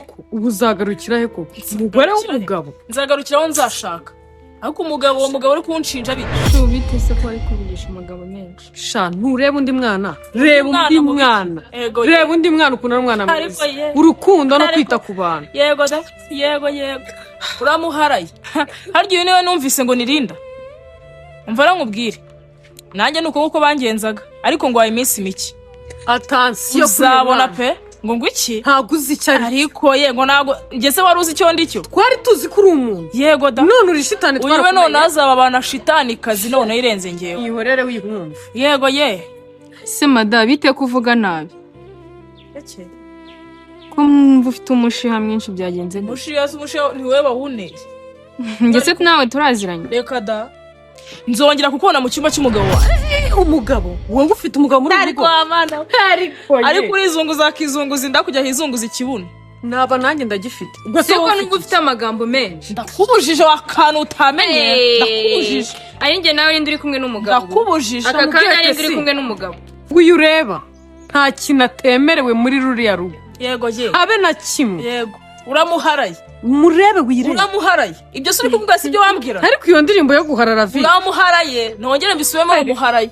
koko ubuzagarukira he koko umugore w'umugabo nzagarukiraho nzashaka ariko uwo mugabo uri kunshinja bite se ko ari kuvugisha umugabo menshi sha ntureba undi mwana reba undi mwana ukuntu ari umwana mwiza urukundo no kwita ku bantu yego uramuharaye harya uyu niwe numvise ngo nirinda umva ramubwire nanjye nuko uko bangenzaga ariko ngo waye iminsi mike attention uzabona pe ngo ngwiki ntago uzi cyane ariko yego nago ngese wari uzi cyo ndicyo twari tuzi kuri umuntu yego da none uri shitani twara uyu none azaba bana shitani kazi none irenze ngewe ihorere wihumva yego se mada bite kuvuga nabi ko mwumva ufite umushiha mwinshi byagenze umushiha ntiwe wawuneye ngese nawe turaziranye reka da nzongera kukubona mu cyumba cy'umugabo wawe umugabo wowe ufite umugabo muri rugo ariko urizunguza kizunguza ndakujya hizunguza ikibuno naba nanjye ndagifite se ko nubwo ufite amagambo menshi ndakubujije wakantu utamenye ndakubujije ayinge nawe ndi uri kumwe n'umugabo ndakubujije aka kanya ndi uri kumwe n'umugabo uyu ureba nta kintu atemerewe muri ruriya rugo yego habe na kimwe yego uramuharaye murebe wirebe uramuharaye ibyo suri kuvuga si byo wambwira ariko iyo ndirimbo yo guharara vi uramuharaye nongere mbisubemo umuharaye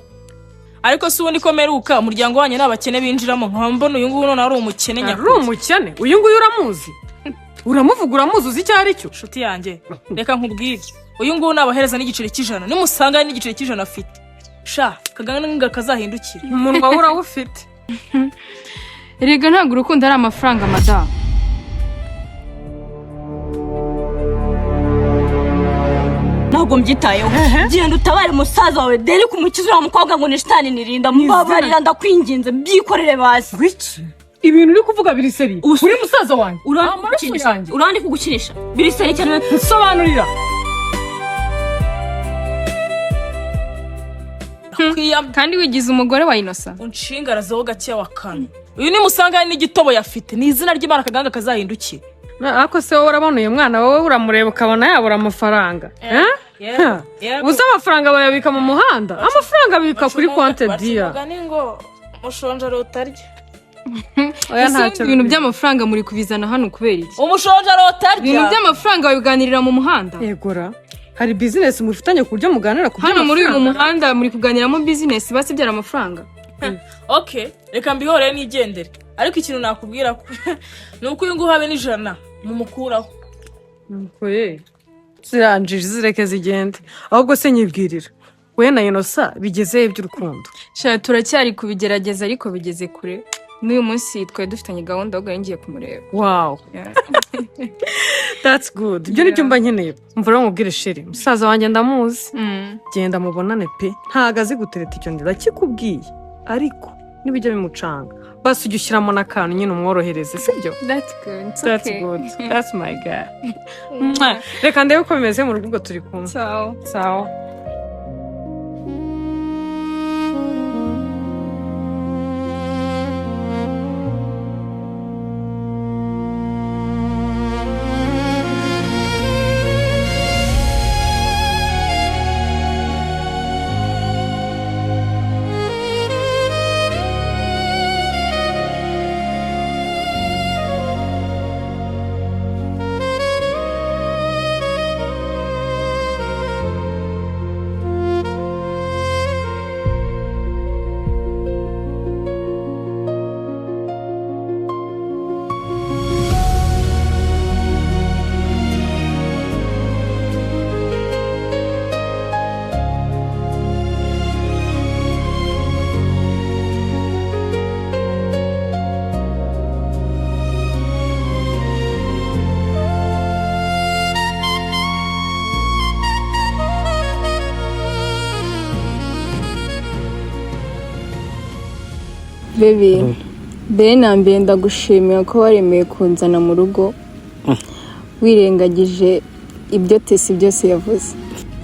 ariko si ubundi ko meruka umuryango wanyu n'abakene binjiramo nkambona uyu nguyu none ari umukene nyakuri ari umukene uyu nguyu uramuzi uramuvuga uramuzi uzi icyo ari cyo nshuti yanjye reka nkubwire uyu nguyu nabahereza n'igiciro cy'ijana nimusanga n'igiciro cy'ijana afite sha kaganga kazahindukira umunwa urawufite erega ntabwo urukundo ari amafaranga madamu ntabwo mbyitayeho genda utabare umusaza wawe Derrick umukiza uriya mukobwa ngo ni shitani nirinda mubabarira ndakwinginze byikorere basi wiki ibintu uri kuvuga biri seri uri musaza wanjye urandi kugukinisha biri seri cyane nsobanurira kandi wigize umugore wa Inosa unshingarazeho gake wakana uyu ni musanga n'igitobo yafite ni izina ry'Imana kaganga kazahindukira ako se wowe urabona uyu mwana wowe uramureba ukabona yabura amafaranga ubuze amafaranga bayabika mu muhanda amafaranga abika kuri konte dia ngo umushonja rotarya oya ntacyo ibintu by'amafaranga muri kubizana hano kubera iki umushonja rotarya ibintu by'amafaranga babiganirira mu muhanda yegora hari business mufitanye ku buryo muganira ku hano muri uyu muhanda muri kuganiramo business basi byara amafaranga okay reka mbihore nigendere ariko ikintu nakubwira ko nuko uyu nguyu habe n'ijana mumukuraho nukoye ziranjije zireke zigende ahubwo se nyibwirira we na Inosa bigeze by'urukundo sha turacyari kubigerageza ariko bigeze kure n'uyu munsi twari dufitanye gahunda ahubwo ngiye kumureba wow that's good ibyo ni byo mba nkeneye mvura nkubwire sheri musaza wanjye ndamuzi genda mubonane pe ntago azi gutereta icyo ndira kikubwiye ariko nibijya bimucanga basi ujye ushyiramo n'akantu nyine umworohereze sibyo that's good that's my guy reka ndebe uko bimeze mu rugo turi kumwe sawa Baby, mbere ndagushimira ko waremeye kunzana mu rugo wirengagije ibyo Tesi byose yavuze.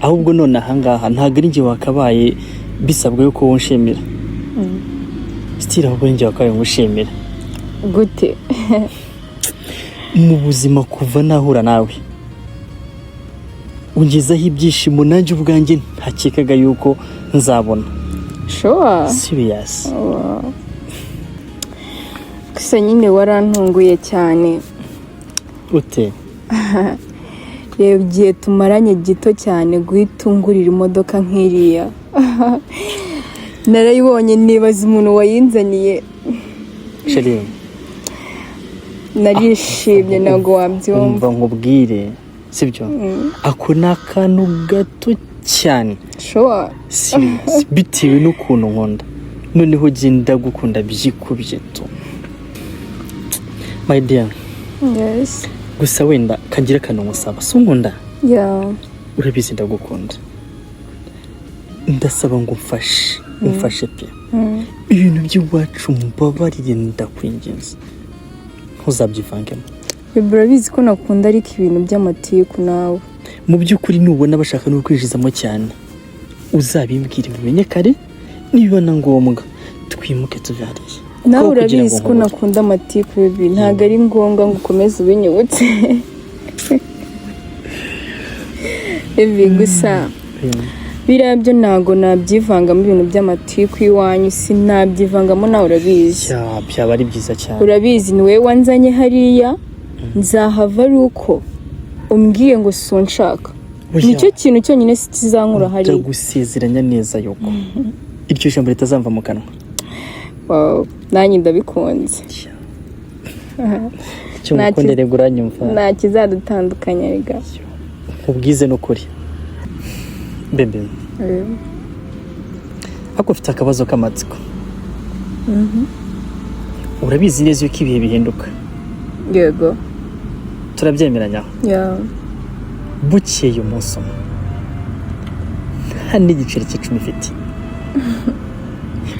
Ahubwo none ahangaha ntago ari njye wakabaye bisabwe yuko wonshimira. Stira ahubwo njye wakabaye ngushimira. Gute? Mu buzima kuva nahura nawe ungezaho ibyishimo nanjye ubwanjye ntakekaga yuko nzabona. Sure. Serious. Gusa nyine warantunguye cyane ute reba igihe tumaranye gito cyane guhita ungurira imodoka nk'iriya narayibonye nibaza umuntu wayinzaniye sheri narishimye ntabwo wabyumva umva nkubwire sibyo ako ni akantu gato cyane sure serious bitewe n'ukuntu nkunda noneho genda gukunda byikubye tu my dear yes gusa wenda kagira akantu musaba so nkunda yeah urabizi ndagukunda ndasaba ngo umfashe pe ibintu by'iwacu mbabarire ndakwinginze ntuzabyivangemo urabizi ko nakunda ariko ibintu by'amatiku nawe mu by'ukuri nubona bashaka no kwinjizamo cyane uzabimbwira bimenye kare niba na ngombwa twimuke tuvariye nawe urabizi ko nakunda amatiku bibi ntabwo ari ngombwa ngo ukomeze ubinyibutse ibi gusa biriya byo ntabwo nabyivangamo ibintu by'amatiku iwanyu sinabyivangamo nawe urabizi byaba ari byiza cyane urabizi ni wowe wanzanye hariya nzahava ari uko umbwiye ngo sonshaka nicyo kintu cyonyine kizankura hariya ndagusezeranya neza yuko iryo jambo ritazamva mu kanwa wow nanjye ndabikunze cyo mukondere guranyumva nta kizadutandukanya rega ubwize n'ukuri bebe ako ufite akabazo k'amatsiko urabizi neza yuko ibihe bihinduka yego turabyemeranya bukeye umunsi umwe nta n'igiceri cy'icumi ifite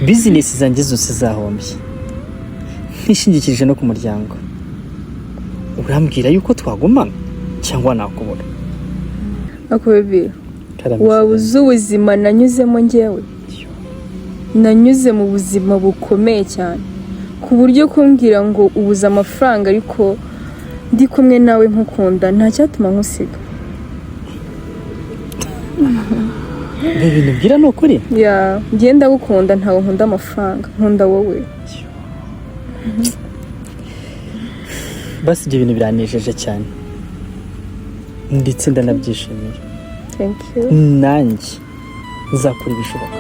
bizinesi zanjye zose zahombye ntishingikirije no ku muryango urambwira yuko twagumana cyangwa nakubura ako bebe waba uzi ubuzima nanyuzemo njyewe nanyuze mu buzima bukomeye cyane ku buryo kumbwira ngo ubuze amafaranga ariko ndi kumwe nawe nkukunda nta cyatuma nkusiga ibintu bwira ni ukuri ngenda gukunda ntawe nkunda amafaranga nkunda wowe basi ibyo bintu biranejeje cyane ndetse ndanabyishimiye thank you nanjye nzakora ibishoboka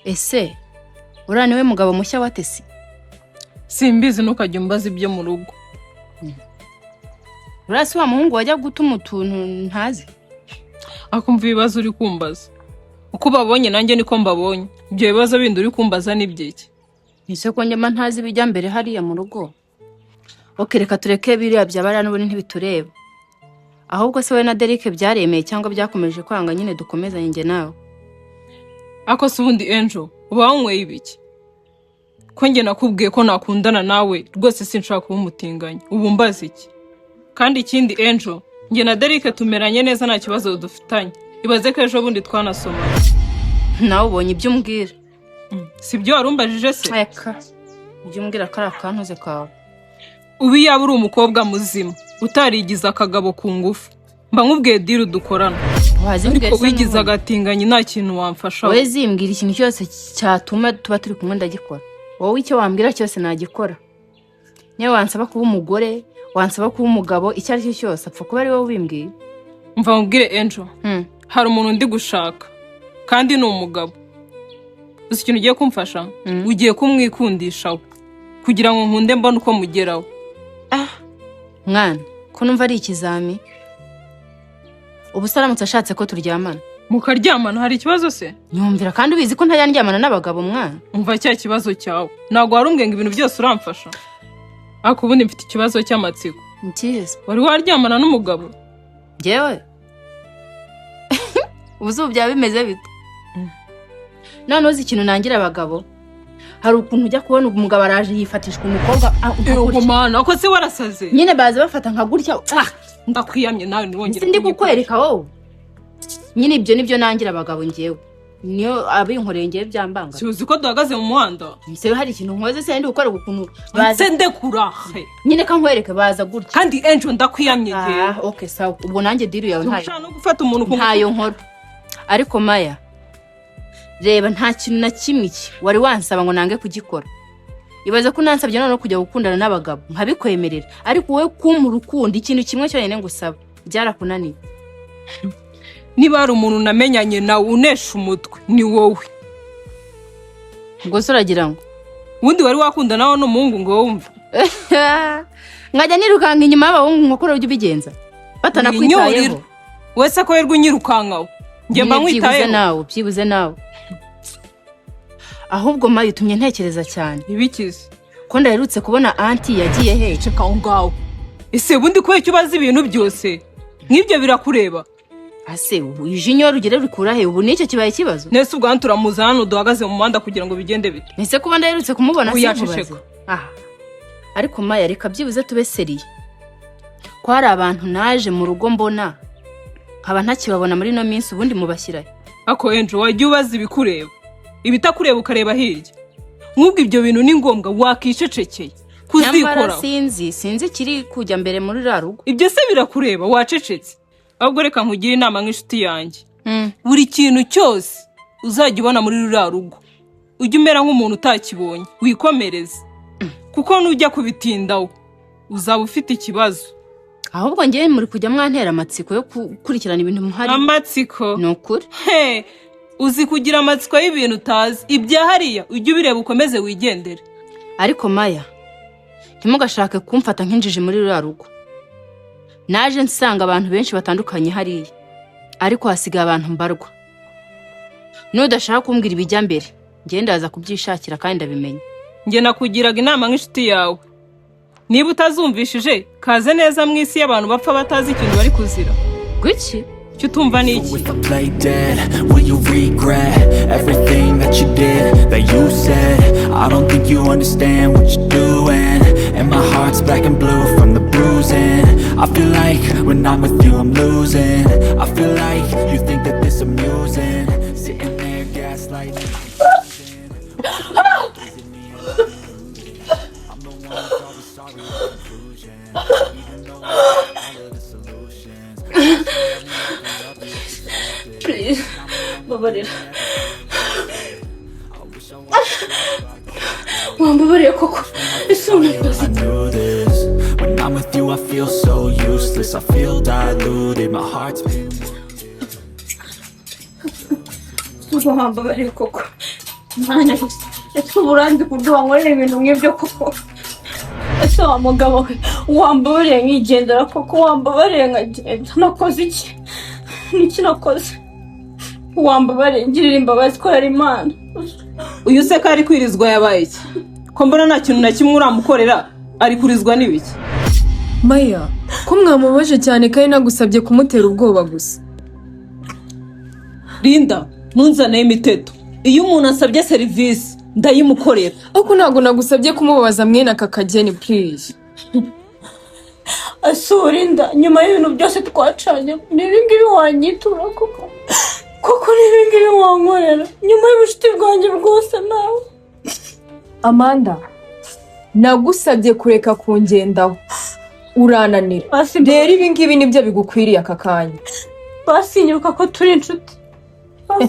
ese uriya niwe mugabo mushya wa Tesi? Simbizi ntukajya umbaza ibyo mu rugo. Uriya si wa muhungu wajya gutuma utuntu ntazi? Akumva ibibazo uri kumbaza. Uko babonye nanjye niko mbabonye. Ibyo bibazo bindi uri kumbaza ni byiki? Ese ko njye ntazi bijya mbere hariya mu rugo. Reka tureke biriya byabara n'ubundi ntibitureba. Ahubwo se we na Derrick byaremeye cyangwa byakomeje kwanga nyine dukomezanye nge nawe. Ako se ubundi Angel uba wanyweye ibiki? Ko nge nakubwiye ko nakundana nawe rwose sinshaka kuba umutinganya. Ubu mbaza iki? Kandi ikindi Angel nge na Derrick tumeranye neza nta kibazo dufitanye. Ibaze ko ejo bundi twanasomanye. Nawe ubonye ibyo umbwira. Sibyo warumbajije se? Eka. Ibyo umbwira kari akantuze kawe. Ubi yaba uri umukobwa muzima utarigiza akagabo ku ngufu mba nkubwiye diri dukorana wazimbwiye ariko wigize agatinganyi nta kintu wamfasha wowe zimbwira ikintu cyose cyatuma tuba turi kumwe ndagikora wowe icyo wambwira cyose nagikora niyo wansaba kuba umugore wansaba kuba umugabo icyo ari cyo cyose apfa kuba ari wowe ubimbwiye mva nkubwire Angel hari umuntu ndi gushaka kandi ni umugabo uzi ikintu ugiye kumfasha ugiye kumwikundishaho kugira ngo nkunde mbone uko mugeraho mwana ko numva ari ikizami ubu saramutse ashatse ko turyamana mukaryamana hari ikibazo se nyumvira kandi ubizi ko ntayandyamana n'abagabo mwana umva cya kibazo cyawe ntabwo wari umbwenga ibintu byose uramfasha ariko ubundi mfite ikibazo cy'amatsiko ntikizi wari waryamana n'umugabo njyewe ubu byaba bimeze bite none uzi ikintu nangira abagabo hari ukuntu ujya kubona umugabo araje yifatishwa umukobwa uwo mana ko se warasaze nyine baza bafata nka gutya ndakwiyamye nawe ntiwongere sindi kukwereka wowe nyine ibyo nibyo nangira abagabo njyewe niyo abinkoreye ngewe byambanga si uzi ko duhagaze mu muhanda ese hari ikintu nkoze se ndi gukora ukuntu baza ndekura nyine ka nkwereke baza gutya kandi Angel ndakwiyamye ngewe okay sawa ubwo nanjye diri yawe ntayo no gufata umuntu ntayo nkora ariko Maya reba nta kintu na kimwe wari wansaba ngo nange kugikora ibaze ko nansabye none kujya gukundana n'abagabo nkabikwemerera ariko wowe kumpa urukundo ikintu kimwe cyonyine ngusaba byarakunaniye niba hari umuntu namenyanye nawe unesha umutwe ni wowe ubwo se uragira ngo ubundi wari wakunda nawe n'umuhungu ngo wumve nkajya nirukanga inyuma y'abahungu nkokora ujya ubigenza batanakwitayeho wese ko yerwa unyirukankaho njye mba nkwitayeho byibuze nawe ahubwo Maya utumye ntekereza cyane ibikize ko ndaherutse kubona anti yagiye hehe aho ngaho ese ubundi kubera icyo ubaza ibintu byose nk'ibyo birakureba ase ijinyo rugere rikura he ubu nicyo kibaye ikibazo nese ubwo turamuzana hano duhagaze mu muhanda kugira ngo bigende bite nese kuba ndaherutse kumubona sinkubaze ariko Maya reka byibuze tube seriye ko hari abantu naje mu rugo mbona nkaba ntakibabona muri no minsi ubundi mubashyirayo ako Angel wajya ubaza ibikureba ibitakureba ukareba hirya nk'ubwo ibyo bintu ni ngombwa wakicecekeye kuzikora sinzi kiri kujya mbere muri rugo ibyo se birakureba wacecetse ahubwo reka nkugire inama nk'inshuti yanjye buri kintu cyose uzajya ubona muri rugo ujye umera nk'umuntu utakibonye wikomereze kuko nujya kubitindaho uzaba ufite ikibazo ahubwo ngewe muri kujya mwantera amatsiko yo gukurikirana ibintu muhari amatsiko ni ukuri uzi kugira amatsiko y'ibintu utazi ibya hariya ujye ubireba ukomeze wigendere ariko Maya ntimugashake kumfata nk'injiji muri rugo naje nsanga abantu benshi batandukanye hariya ariko hasigaye abantu mbarwa nudashaka kumbwira ibijya mbere njye ndaza kubyishakira kandi ndabimenya njye nakugiraga inama nk'inshuti yawe niba utazumvishije kaze neza mu isi y'abantu bapfa batazi ikintu bari kuzira gwiki cyo utumva ni iki And my heart's black and blue from the bruising. I feel like when I'm with you I'm losing. I feel like you think that this amusing. Sitting there gaslighting. I'm the one who's always sorry with confusion. Even though I have all of the solutions. Please, babarira. Wambabarira koko. I knew this. When I'm with you I feel so useless. I feel diluted. My heart's been wambabarira koko. Mwana, ese uburanzi kuduha nkorera ibintu nk'ibyo koko. Ese wa mugabo we wambabarira nkigendera koko wambabarira nkagenda. Nakoze iki? Niki nakoze? Wambabarira ngirira imbabazi ko yari Imana. Uyu se ko ari kwirizwa yabaye iki ko mbona nta kintu na kimwe uramukorera ari kurizwa n'ibiki Maya ko mwamubaje cyane kandi nagusabye kumutera ubwoba gusa Linda ntunzane imiteto iyo umuntu asabye serivisi ndayimukorera ariko ntago nagusabye kumubabaza mwene aka kageni please Asurinda nyuma y'ibintu byose twacanye n'ibingibi wanyitura koko n'ibingibi wankorera nyuma y'ubucuti bwanjye bwose nawe Amanda nagusabye kureka kungendaho urananira rero ibi ngibi nibyo bigukwiriye aka kanya. Basinyiruka ko turi inshuti.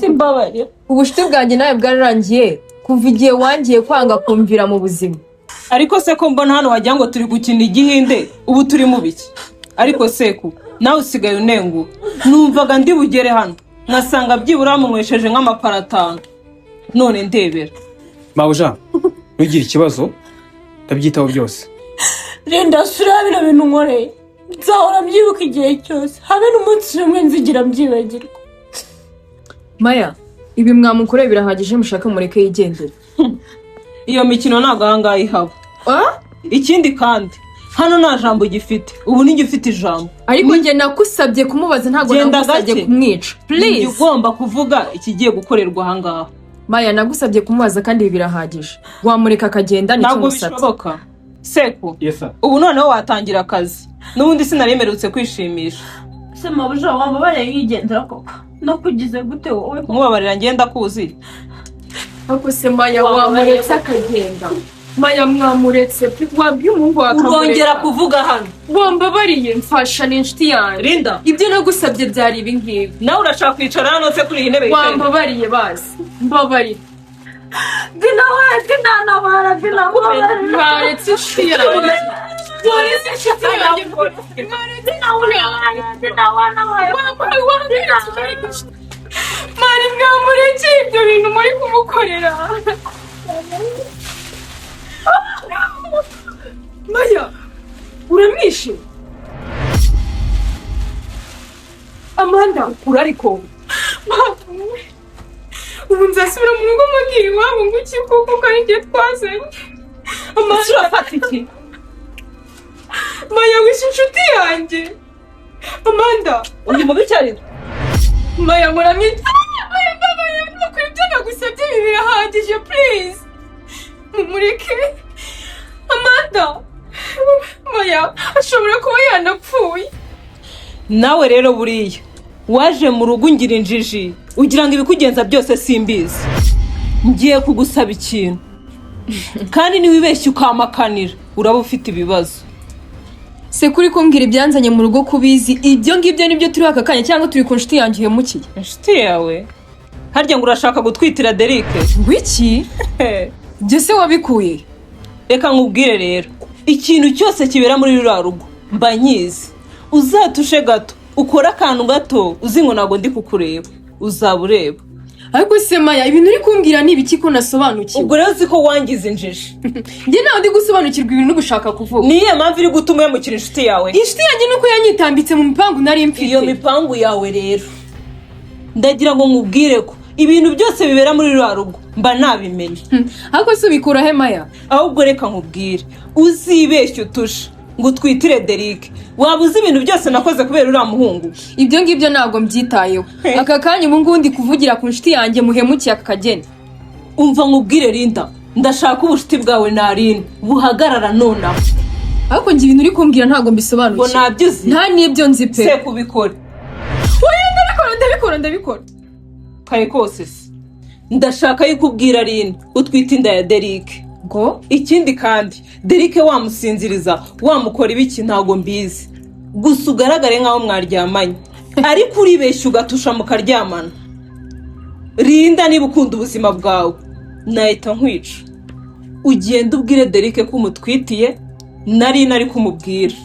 Mbabarira. Ubushiti bwanjye nawe bwararangiye kuva igihe wangiye kwanga kumvira mu buzima. Ariko se ko mbona hano wagira ngo turi gukina igihinde ubu turi mu biki? Ariko seku nawe usigaye unengu. Numvaga ndi bugere hano nasanga byibura munywesheje nk'amapara 5. None ndebera. Mawuja, ntugire ikibazo ndabyitaho byose. Renda sura bino bintu nkoreye. Nzahora mbyibuka igihe cyose. Habe n'umunsi umwe nzigira mbyibagirwa. Maya, ibi mwamukoreye birahagije mushaka mureke yigendera. Iyo mikino ntago ahangaha ihaba. Ikindi kandi hano nta jambo gifite. Ubu ni gifite ijambo. Ariko njye nakusabye kumubaza ntago nagusabye kumwica. Please. Ugomba kuvuga ikigiye gukorerwa ahangaha. Maya nagusabye kumubaza kandi ibi birahagije. Wamureka akagenda nicyo musatsi. Ntabwo bishoboka. Seku. Yes sir. Ubu noneho watangira akazi. Nubundi sinaremerutse kwishimisha. Se mabuja wambabare yigendera koko. No kugize gute wowe? Mubabarira ngenda kuzi. Ako se Maya wamuretse akagenda. Maya mwamuretse wabwiye umuhungu wakamureka. Urongera kuvuga hano. Wambabariye mfasha n'inshuti yanjye. Linda. Ibyo nagusabye byari ibi ngibi. Nawe urashaka kwicara hano se kuri iyi ntebe yicaye. Wambabariye bazi. Mbabarira. Dina Mwaretse inshuti yanjye. Polisi inshuti yanjye. Mari mwamuretse ibyo bintu muri kumukorera. Maya, uramwishe? Amanda, ukura ariko. Ubu nzasubira mu rugo mubwira iwabo ngo iki kuko kandi igihe twazanye. Amanda urafata iki? Maya wishe inshuti yanjye. Amanda, uri mu bicariro. Maya muramwita. Maya nuko ibyo nagusabye ibi birahagije please. Mumureke. Amanda. Maya ashobora kuba yanapfuye. Nawe rero buriya waje mu rugo ngira injiji ugira ngo ibikugenza byose simbizi. Ngiye kugusaba ikintu kandi niwibeshye ukamakanira uraba ufite ibibazo. Se kuri kumbwira ibyanzanye mu rugo kubizi ibyo ngibyo nibyo turi aka kanya cyangwa turi ku nshuti yanjye hemukiye? Inshuti yawe harya ngo urashaka gutwitira Derrick? Ngwiki? Byo se wabikuye? Reka nkubwire rero ikintu cyose kibera muri ruriya rugo mba nyizi. Uzatushe gato ukora akantu gato uzi ngo nago ndi kukureba uzaba ureba. Ariko se Maya ibintu uri kumbwira ni ibiki ko nasobanukiwe? Ubwo rero uzi ko wangize injiji. Njye nawe ndi gusobanukirwa ibintu gushaka kuvuga. Niye mpamvu iri gutuma yamukira inshuti yawe? Inshuti yanjye nuko yanyitambitse mu mipangu nari mfite. Iyo mipangu yawe rero ndagira ngo nkubwire ko ibintu byose bibera muri ruriya rugo mba nabimenye. Ariko se ubikura he Maya? Ahubwo reka nkubwire uzibeshye utushe ngo twitire Derrick. Waba uzi ibintu byose nakoze kubera uriya muhungu? Ibyo ngibyo ntabwo mbyitayeho. Aka kanya ubu ngubu ndi kuvugira ku nshuti yanjye muhemukiye akageni. Umva nkubwire Linda, ndashaka ubushiti bwawe narine buhagarara nonaho. Ariko njye ibintu uri kumbwira ntabwo mbisobanukiwe. Ngo nabyo uzi? Nta nibyo nzi pe. Se kubikora. Oya ndabikora. Kare kose se. Ndashaka yikubwira Linda utwite inda ya Derrick. Ngo ikindi kandi Derrick wamusinziriza wamukora ibiki ntago mbizi. Gusa ugaragare nkaho mwaryamanye. Ariko uribeshye ugatusha mukaryamana. Linda niba ukunda ubuzima bwawe nahita nkwica. Ugenda ubwire Derrick ko umutwitiye nari kumubwira.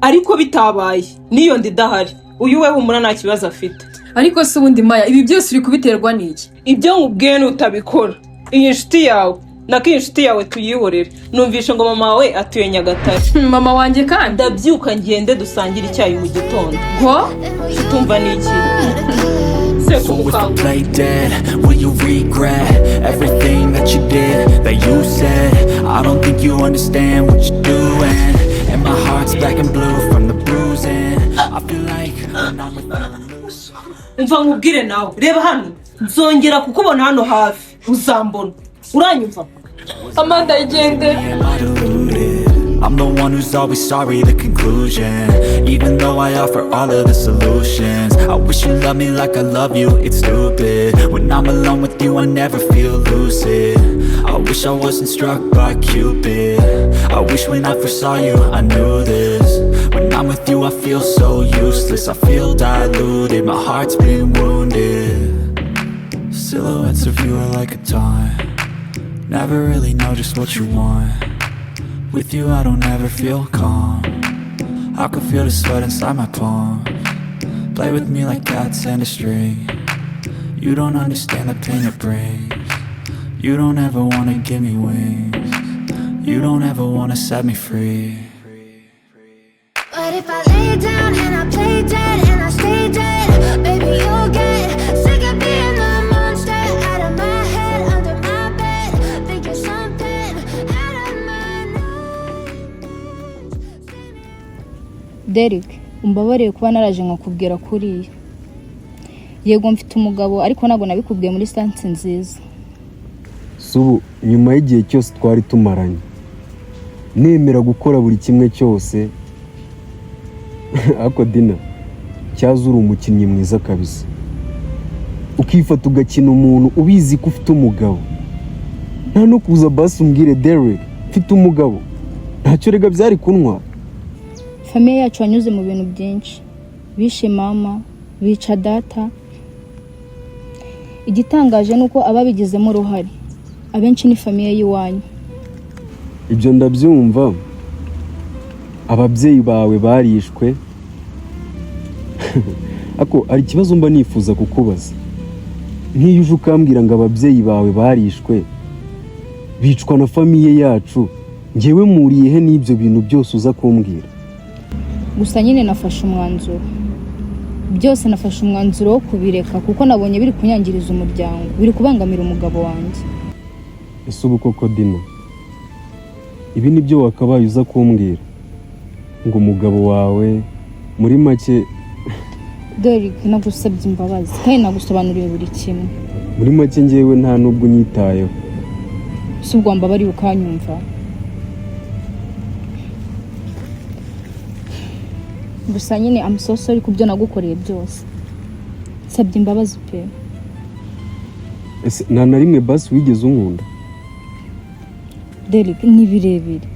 Ariko bitabaye niyo ndidahari uyu we humura nta kibazo afite. Ariko se ubundi Maya ibi byose uri kubiterwa n'iki? Ibyo nkubwiye nutabikora iyi nshuti yawe nako inshuti yawe tuyihorere. Numvishe ngo mama wawe atuye Nyagatare. Mama wanjye kandi ndabyuka ngende dusangira icyayi mu gitondo. Ngo utumva niki? So if I play dead, will you regret everything that you did, that you said? I don't think you understand what you're doing, and my heart's black and blue from the bruising. I feel like when I'm with you. Umva nkubwire nawe reba hano nzongera kukubona hano hafi uzambona. Uranyumva? Amanda igende. I'm the one who's always sorry, the conclusion. Even though I offer all of the solutions, I wish you loved me like I love you, it's stupid. When I'm alone with you, I never feel lucid. I wish I wasn't struck by Cupid. I wish when I first saw you, I knew this. When When I'm with you I feel so useless, I feel diluted, my heart's been wounded. Silhouettes of you are like a taunt, never really know just what you want. With you I don't ever feel calm, I can feel the sweat inside my palms. Play with me like cats and a string, you don't understand the pain it brings. You don't ever wanna give me wings, you don't ever wanna set me free. But if I lay down and I play dead and I stay dead, baby you'll get sick of being the monster out of my head, under my bed, thinking something out of my nose. Derrick, umbabarire kuba naraje nkakubwira kuriya. Yego mfite umugabo ariko ntabwo nabikubwiye muri stance nziza. Subu nyuma y'igihe cyose twari tumaranye, nemera gukora buri kimwe cyose. Ako Dina, cyaza uri umukinnyi mwiza kabisa. Ukifata ugakina umuntu ubizi ko ufite umugabo. Nta no kuza basi umbwire Derrick, mfite umugabo. Ntacyo rega byari kunwa. Famille yacu yanyuze mu bintu byinshi. Bishe mama, bica data. Igitangaje nuko ababigizemo uruhare abenshi ni famille yiwanyu. Ibyo ndabyumva. Ababyeyi bawe barishwe. Ako ari kibazo mba nifuza kukubaza. Nk'iyo uje ukambwira ngo ababyeyi bawe barishwe, bicwa na famille yacu, ngewe muriye he n'ibyo bintu byose uza kumbwira? Gusa nyine nafashe umwanzuro. Byose nafashe umwanzuro wo kubireka kuko nabonye biri kunyangiriza umuryango, biri kubangamira umugabo wanjye. Ese ubu koko Dina, ibi nibyo wakabaye uza kumbwira ngo umugabo wawe muri make? Derrick, nagusabye imbabazi kandi nagusobanuriye buri kimwe. Muri make ngewe nta nubwo nyitayeho. Si ubwo mbabari ukanyumva. Gusa nyine I'm so sorry kubyo nagukoreye byose. Sabye imbabazi pe. Ese nta na rimwe basi wigeze unkunda? Derrick, ni birebire.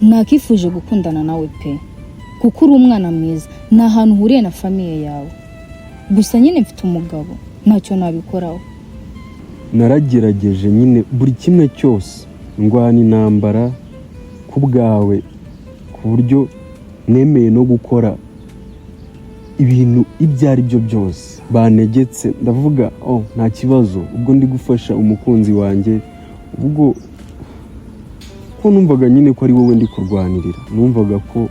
Nakifuje gukundana nawe pe. Kuko uri umwana mwiza, nta hantu uhuriye na famille yawe. Gusa nyine mfite umugabo, ntacyo nabikoraho. Naragerageje nyine buri kimwe cyose, ndwana intambara ku bwawe, ku buryo nemeye no gukora ibintu ibyo ari byo byose banegetse. Ndavuga nta kibazo, ubwo ndi gufasha umukunzi wanjye, ubwo ko numvaga nyine ko ari wowe ndi kurwanirira. Numvaga ko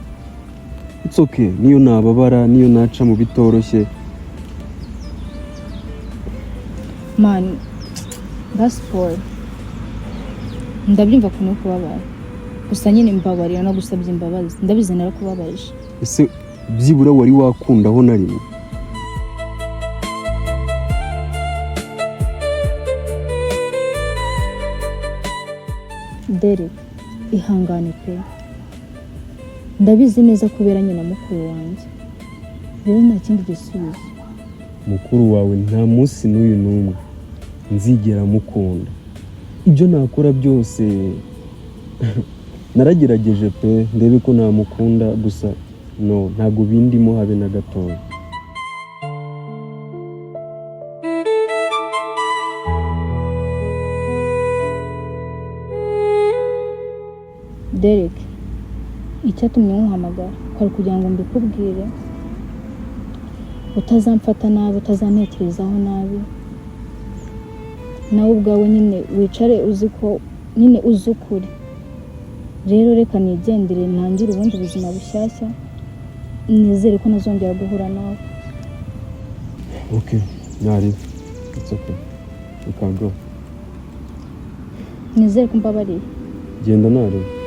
it's okay, niyo nababara, niyo naca mu bitoroshye. Man, that's boy. Ndabyumva ko no kubabara. Gusa nyine mbabarira no gusabye imbabazi. Ndabizi narakubabaje. Ese byibura wari wakunda aho narimo? Derrick, ihangane pe. Ndabizi neza kubera nyina mukuru wanjye. Rero nta kindi gisubizo. Mukuru wawe nta munsi n'uyu n'umwe nzigera mukunda. Ibyo nakora byose naragerageje pe, ndebe ko namukunda, gusa no, ntago bindimo habe na gatoya. Derrick, icyatumye nkuhamagara kwari kugira ngo mbikubwire, utazamfata nabi, utazantekerezaho nabi. Nawe ubwawe nyine wicare uzi ko nyine uzi ukuri. Rero reka nigendere ntangire ubundi buzima bushyashya, nizere ko nazongera guhura nawe. Okay, nari, it's okay, you can go. Nizere ko mbabariye. Genda nari.